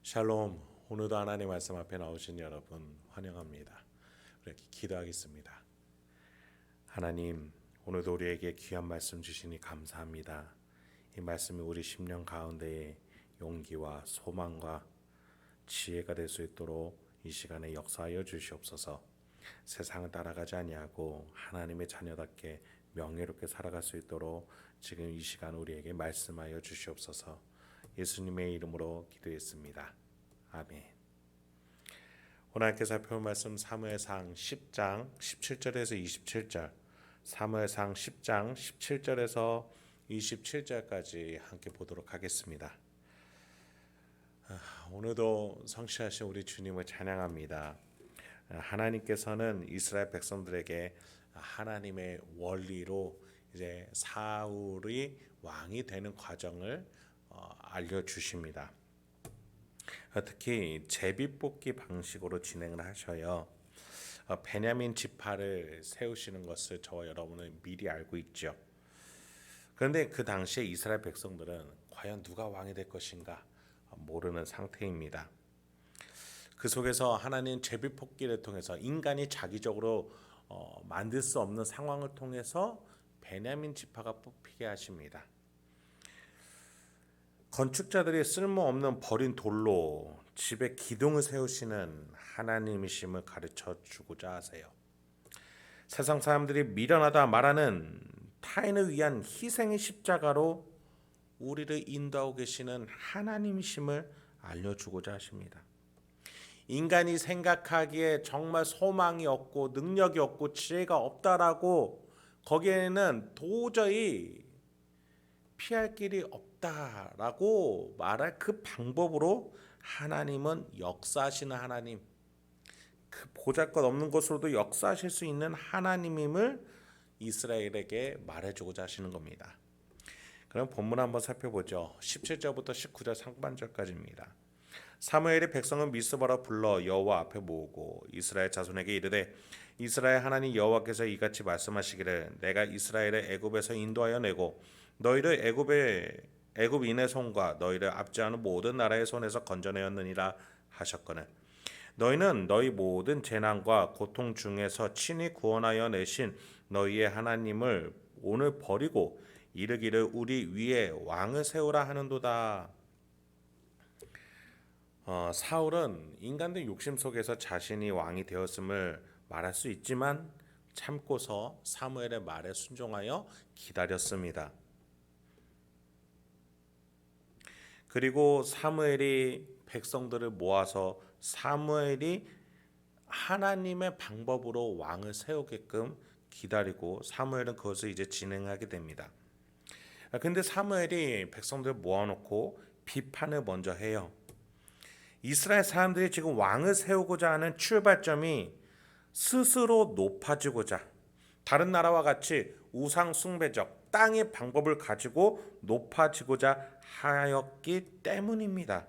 샬롬. 오늘도 하나님 말씀 앞에 나오신 여러분 환영합니다. 이렇게 기도하겠습니다. 하나님, 오늘도 우리에게 귀한 말씀 주시니 감사합니다. 이 말씀이 우리 심령 가운데에 용기와 소망과 지혜가 될 수 있도록 이 시간에 역사하여 주시옵소서. 세상을 따라가지 아니하고 하나님의 자녀답게 명예롭게 살아갈 수 있도록 지금 이 시간 우리에게 말씀하여 주시옵소서. 예수님의 이름으로 기도했습니다. 아멘. 오늘 함께 살펴볼 말씀 사무엘상 10장 17절에서 27절, 사무엘상 10장 17절에서 27절까지 함께 보도록 하겠습니다. 오늘도 성취하신 우리 주님을 찬양합니다. 하나님께서는 이스라엘 백성들에게 하나님의 원리로 이제 사울이 왕이 되는 과정을 알려주십니다. 특히 제비뽑기 방식으로 진행을 하셔요. 베냐민 지파를 세우시는 것을 저와 여러분은 미리 알고 있죠. 그런데 그 당시에 이스라엘 백성들은 과연 누가 왕이 될 것인가 모르는 상태입니다. 그 속에서 하나님 제비뽑기를 통해서 인간이 자기적으로 만들 수 없는 상황을 통해서 베냐민 지파가 뽑히게 하십니다. 건축자들이 쓸모없는 버린 돌로 집에 기둥을 세우시는 하나님이심을 가르쳐 주고자 하세요. 세상 사람들이 미련하다 말하는 타인을 위한 희생의 십자가로 우리를 인도하고 계시는 하나님이심을 알려주고자 하십니다. 인간이 생각하기에 정말 소망이 없고 능력이 없고 지혜가 없다라고 거기에는 도저히 피할 길이 없다라고 말할 그 방법으로 하나님은 역사하시는 하나님, 그 보잘것없는 것으로도 역사하실 수 있는 하나님임을 이스라엘에게 말해주고자 하시는 겁니다. 그럼 본문 한번 살펴보죠. 17절부터 19절 상반절까지입니다. 사무엘이 백성을 미스바로 불러 여호와 앞에 모으고 이스라엘 자손에게 이르되 이스라엘 하나님 여호와께서 이같이 말씀하시기를 내가 이스라엘을 애굽에서 인도하여 내고 너희를 애굽인의 손과 너희를 압제하는 모든 나라의 손에서 건져내었느니라 하셨거늘 너희는 너희 모든 재난과 고통 중에서 친히 구원하여 내신 너희의 하나님을 오늘 버리고 이르기를 우리 위에 왕을 세우라 하는도다. 사울은 인간들 욕심 속에서 자신이 왕이 되었음을 말할 수 있지만 참고서 사무엘의 말에 순종하여 기다렸습니다. 그리고 사무엘이 백성들을 모아서 사무엘이 하나님의 방법으로 왕을 세우게끔 기다리고 사무엘은 그것을 이제 진행하게 됩니다. 근데 사무엘이 백성들을 모아놓고 비판을 먼저 해요. 이스라엘 사람들이 지금 왕을 세우고자 하는 출발점이 스스로 높아지고자 다른 나라와 같이 우상 숭배적 땅의 방법을 가지고 높아지고자 하였기 때문입니다.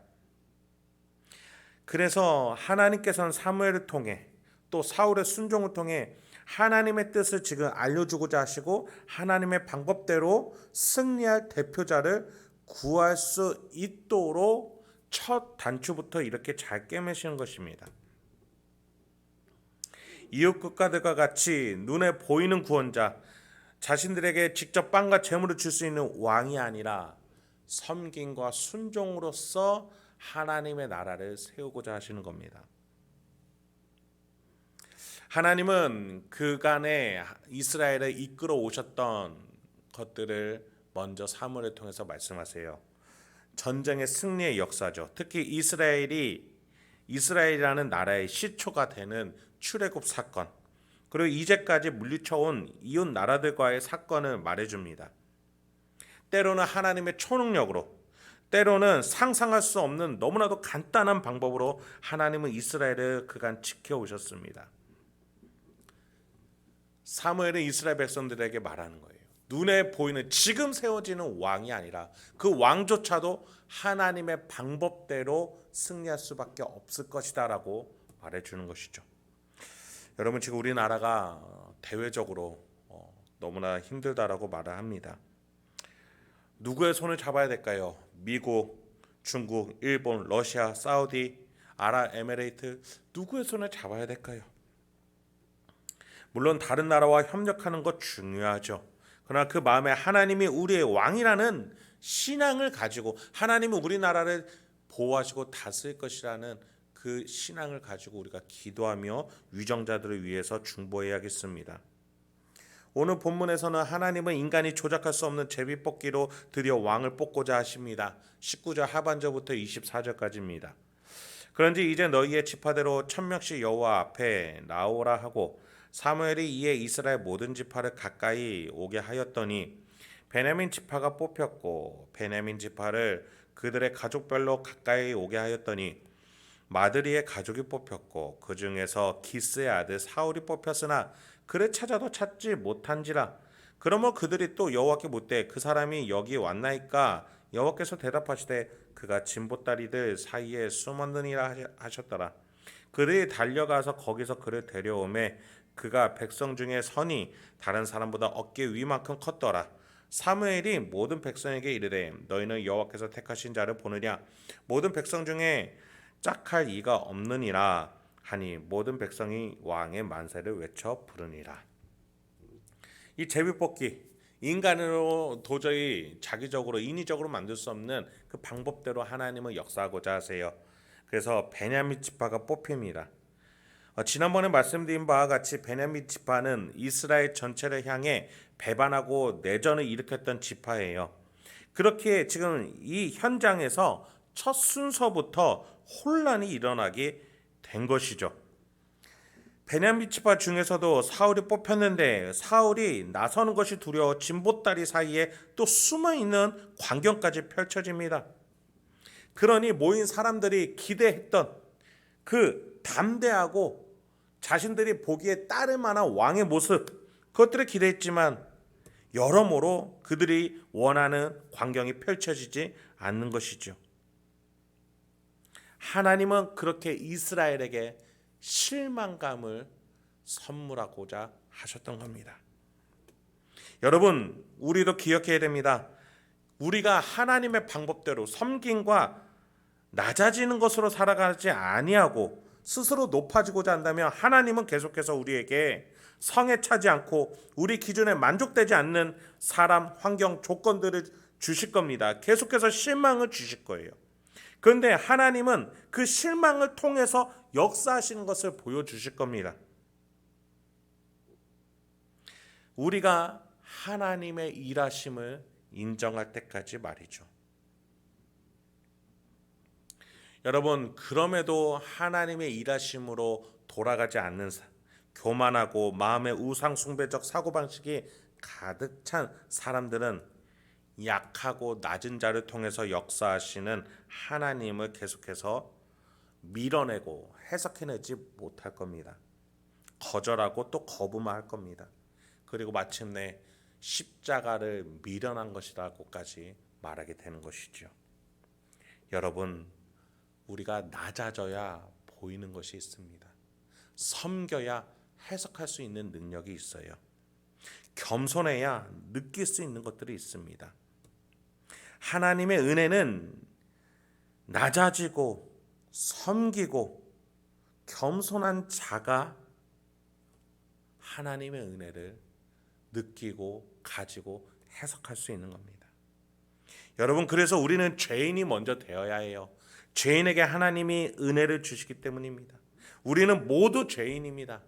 그래서 하나님께서는 사무엘을 통해 또 사울의 순종을 통해 하나님의 뜻을 지금 알려주고자 하시고 하나님의 방법대로 승리할 대표자를 구할 수 있도록 첫 단추부터 이렇게 잘 꿰매시는 것입니다. 이웃 국가들과 같이 눈에 보이는 구원자, 자신들에게 직접 빵과 재물을 줄 수 있는 왕이 아니라 섬김과 순종으로서 하나님의 나라를 세우고자 하시는 겁니다. 하나님은 그간에 이스라엘을 이끌어 오셨던 것들을 먼저 사무엘을 통해서 말씀하세요. 전쟁의 승리의 역사죠. 특히 이스라엘이라는 나라의 시초가 되는 출애굽 사건, 그리고 이제까지 물리쳐온 이웃 나라들과의 사건을 말해줍니다. 때로는 하나님의 초능력으로, 때로는 상상할 수 없는 너무나도 간단한 방법으로 하나님은 이스라엘을 그간 지켜오셨습니다. 사무엘은 이스라엘 백성들에게 말하는 거예요. 눈에 보이는 지금 세워지는 왕이 아니라 그 왕조차도 하나님의 방법대로 승리할 수밖에 없을 것이다 라고 말해주는 것이죠. 여러분, 지금 우리나라가 대외적으로 너무나 힘들다라고 말을 합니다. 누구의 손을 잡아야 될까요? 미국, 중국, 일본, 러시아, 사우디, 아랍에미레이트 누구의 손을 잡아야 될까요? 물론 다른 나라와 협력하는 것 중요하죠. 그러나 그 마음에 하나님이 우리의 왕이라는 신앙을 가지고 하나님은 우리나라를 보호하시고 다스릴 것이라는 그 신앙을 가지고 우리가 기도하며 위정자들을 위해서 중보해야겠습니다. 오늘 본문에서는 하나님은 인간이 조작할 수 없는 제비뽑기로 드디어 왕을 뽑고자 하십니다. 19절 하반절부터 24절까지입니다. 그런지 이제 너희의 지파대로 1000명씩 여호와 앞에 나오라 하고 사무엘이 이에 이스라엘 모든 지파를 가까이 오게 하였더니 베냐민 지파가 뽑혔고 베냐민 지파를 그들의 가족별로 가까이 오게 하였더니 마드리의 가족이 뽑혔고 그 중에서 기스의 아들 사울이 뽑혔으나 그를 찾아도 찾지 못한지라. 그러므로 그들이 또 여호와께 묻되 그 사람이 여기 왔나이까? 여호와께서 대답하시되 그가 진보다리들 사이에 숨었느니라 하셨더라. 그들이 달려가서 거기서 그를 데려오매 그가 백성 중에 선이 다른 사람보다 어깨 위만큼 컸더라. 사무엘이 모든 백성에게 이르되 너희는 여호와께서 택하신 자를 보느냐? 모든 백성 중에 짝할 이가 없느니라 하니 모든 백성이 왕의 만세를 외쳐 부르니라. 이 제비뽑기 인간으로 도저히 자기적으로 인위적으로 만들 수 없는 그 방법대로 하나님은 역사하고자 하세요. 그래서 베냐민 지파가 뽑힙니다. 지난번에 말씀드린 바와 같이 베냐민 지파는 이스라엘 전체를 향해 배반하고 내전을 일으켰던 지파예요. 그렇게 지금 이 현장에서 첫 순서부터 혼란이 일어나게 된 것이죠. 베냐민 지파 중에서도 사울이 뽑혔는데 사울이 나서는 것이 두려워 진보다리 사이에 또 숨어있는 광경까지 펼쳐집니다. 그러니 모인 사람들이 기대했던 그 담대하고 자신들이 보기에 따를 만한 왕의 모습, 그것들을 기대했지만 여러모로 그들이 원하는 광경이 펼쳐지지 않는 것이죠. 하나님은 그렇게 이스라엘에게 실망감을 선물하고자 하셨던 겁니다. 여러분, 우리도 기억해야 됩니다. 우리가 하나님의 방법대로 섬김과 낮아지는 것으로 살아가지 아니하고 스스로 높아지고자 한다면 하나님은 계속해서 우리에게 성에 차지 않고 우리 기준에 만족되지 않는 사람, 환경, 조건들을 주실 겁니다. 계속해서 실망을 주실 거예요. 그런데 하나님은 그 실망을 통해서 역사하시는 것을 보여주실 겁니다. 우리가 하나님의 일하심을 인정할 때까지 말이죠. 여러분, 그럼에도 하나님의 일하심으로 돌아가지 않는 교만하고 마음의 우상숭배적 사고방식이 가득 찬 사람들은 약하고 낮은 자를 통해서 역사하시는 하나님을 계속해서 밀어내고 해석해내지 못할 겁니다. 거절하고 또 거부만 할 겁니다. 그리고 마침내 십자가를 미련한 것이라고까지 말하게 되는 것이죠. 여러분, 우리가 낮아져야 보이는 것이 있습니다. 섬겨야 해석할 수 있는 능력이 있어요. 겸손해야 느낄 수 있는 것들이 있습니다. 하나님의 은혜는 낮아지고 섬기고 겸손한 자가 하나님의 은혜를 느끼고 가지고 해석할 수 있는 겁니다. 여러분, 그래서 우리는 죄인이 먼저 되어야 해요. 죄인에게 하나님이 은혜를 주시기 때문입니다. 우리는 모두 죄인입니다.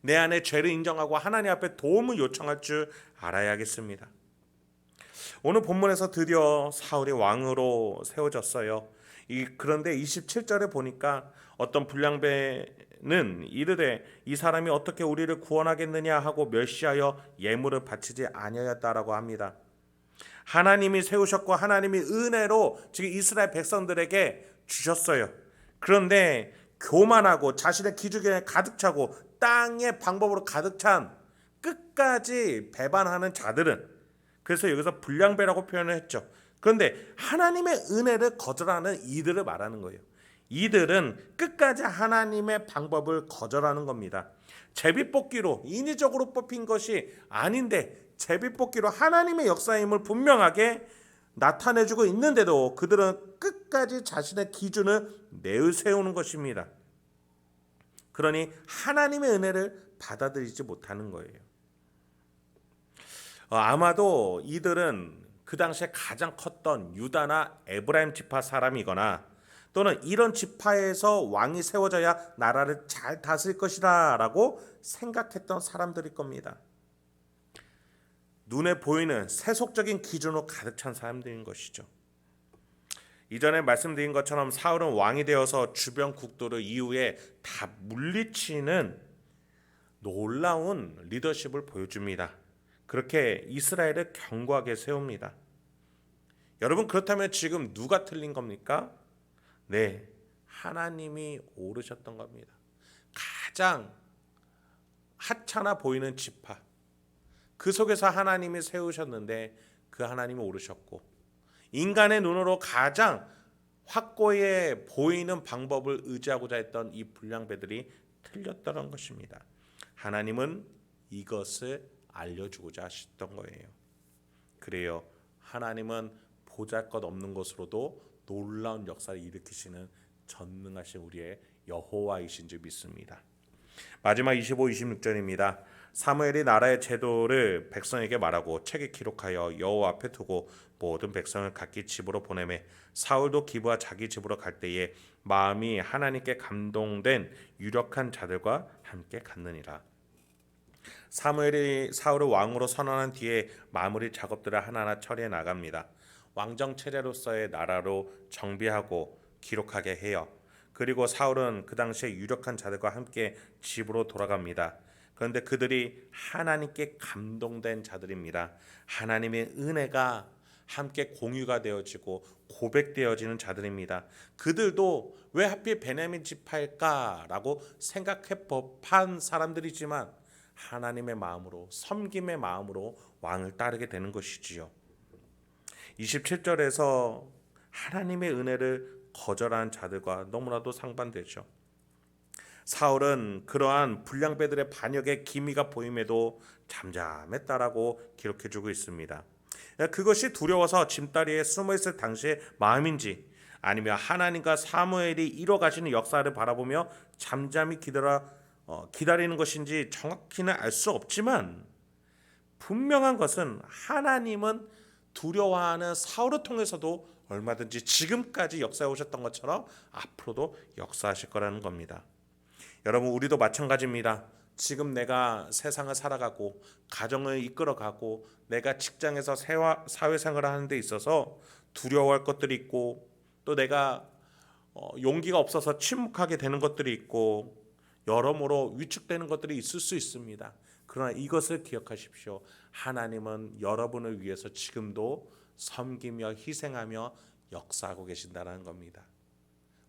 내 안에 죄를 인정하고 하나님 앞에 도움을 요청할 줄 알아야겠습니다. 오늘 본문에서 드디어 사울이 왕으로 세워졌어요. 그런데 27절에 보니까 어떤 불량배는 이르되 이 사람이 어떻게 우리를 구원하겠느냐 하고 멸시하여 예물을 바치지 아니하였다라고 합니다. 하나님이 세우셨고 하나님이 은혜로 지금 이스라엘 백성들에게 주셨어요. 그런데 교만하고 자신의 기준에 가득 차고 땅의 방법으로 가득 찬 끝까지 배반하는 자들은, 그래서 여기서 불량배라고 표현을 했죠. 그런데 하나님의 은혜를 거절하는 이들을 말하는 거예요. 이들은 끝까지 하나님의 방법을 거절하는 겁니다. 제비뽑기로 인위적으로 뽑힌 것이 아닌데 제비뽑기로 하나님의 역사임을 분명하게 나타내주고 있는데도 그들은 끝까지 자신의 기준을 내세우는 것입니다. 그러니 하나님의 은혜를 받아들이지 못하는 거예요. 아마도 이들은 그 당시에 가장 컸던 유다나 에브라임 지파 사람이거나 또는 이런 지파에서 왕이 세워져야 나라를 잘 다스릴 것이다 라고 생각했던 사람들일 겁니다. 눈에 보이는 세속적인 기준으로 가득 찬 사람들인 것이죠. 이전에 말씀드린 것처럼 사울은 왕이 되어서 주변 국도를 이후에 다 물리치는 놀라운 리더십을 보여줍니다. 그렇게 이스라엘을 견고하게 세웁니다. 여러분, 그렇다면 지금 누가 틀린 겁니까? 네, 하나님이 오르셨던 겁니다. 가장 하찮아 보이는 지파, 그 속에서 하나님이 세우셨는데 그 하나님이 오르셨고, 인간의 눈으로 가장 확고해 보이는 방법을 의지하고자 했던 이 불량배들이 틀렸다는 것입니다. 하나님은 이것을 알려주고자 하셨던 거예요. 그래요, 하나님은 보잘것없는 것으로도 놀라운 역사를 일으키시는 전능하신 우리의 여호와이신 줄 믿습니다. 마지막 25, 26절입니다. 사무엘이 나라의 제도를 백성에게 말하고 책에 기록하여 여호와 앞에 두고 모든 백성을 각기 집으로 보내매 사울도 기브와 자기 집으로 갈 때에 마음이 하나님께 감동된 유력한 자들과 함께 갔느니라. 사무엘이 사울을 왕으로 선언한 뒤에 마무리 작업들을 하나하나 처리해 나갑니다. 왕정 체제로서의 나라로 정비하고 기록하게 해요. 그리고 사울은 그 당시에 유력한 자들과 함께 집으로 돌아갑니다. 그런데 그들이 하나님께 감동된 자들입니다. 하나님의 은혜가 함께 공유가 되어지고 고백되어지는 자들입니다. 그들도 왜 하필 베냐민 지파일까라고 생각해 법한 사람들이지만 하나님의 마음으로, 섬김의 마음으로 왕을 따르게 되는 것이지요. 27절에서 하나님의 은혜를 거절한 자들과 너무나도 상반되죠. 사울은 그러한 불량배들의 반역의 기미가 보임에도 잠잠했다라고 기록해주고 있습니다. 그것이 두려워서 짐다리에 숨어있을 당시의 마음인지 아니면 하나님과 사무엘이 이뤄가시는 역사를 바라보며 잠잠히 기다리는 것인지 정확히는 알 수 없지만 분명한 것은 하나님은 두려워하는 사울을 통해서도 얼마든지 지금까지 역사해 오셨던 것처럼 앞으로도 역사하실 거라는 겁니다. 여러분, 우리도 마찬가지입니다. 지금 내가 세상을 살아가고 가정을 이끌어가고 내가 직장에서 사회생활을 하는 데 있어서 두려워할 것들이 있고 또 내가 용기가 없어서 침묵하게 되는 것들이 있고 여러모로 위축되는 것들이 있을 수 있습니다. 그러나 이것을 기억하십시오. 하나님은 여러분을 위해서 지금도 섬기며 희생하며 역사하고 계신다는 겁니다.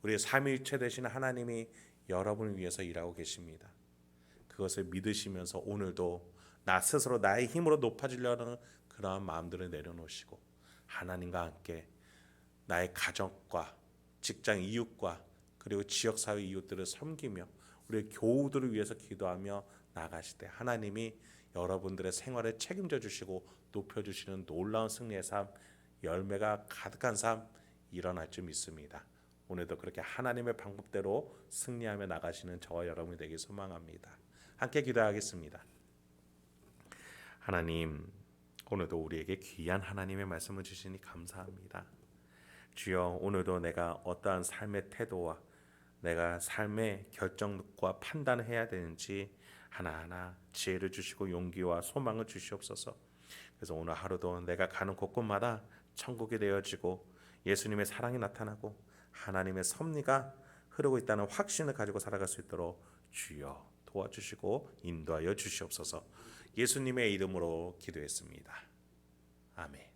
우리의 삼위일체 되신 하나님이 여러분을 위해서 일하고 계십니다. 그것을 믿으시면서 오늘도 나 스스로 나의 힘으로 높아지려는 그러한 마음들을 내려놓으시고 하나님과 함께 나의 가정과 직장 이웃과 그리고 지역사회 이웃들을 섬기며 우리의 교우들을 위해서 기도하며 나아가실 때 하나님이 여러분들의 생활을 책임져 주시고 높여주시는 놀라운 승리의 삶, 열매가 가득한 삶 일어날 줄 믿습니다. 오늘도 그렇게 하나님의 방법대로 승리하며 나가시는 저와 여러분이 되길 소망합니다. 함께 기도하겠습니다. 하나님, 오늘도 우리에게 귀한 하나님의 말씀을 주시니 감사합니다. 주여, 오늘도 내가 어떠한 삶의 태도와 내가 삶의 결정과 판단을 해야 되는지 하나하나 지혜를 주시고 용기와 소망을 주시옵소서. 그래서 오늘 하루도 내가 가는 곳곳마다 천국이 되어지고 예수님의 사랑이 나타나고 하나님의 섭리가 흐르고 있다는 확신을 가지고 살아갈 수 있도록 주여 도와주시고 인도하여 주시옵소서. 예수님의 이름으로 기도했습니다. 아멘.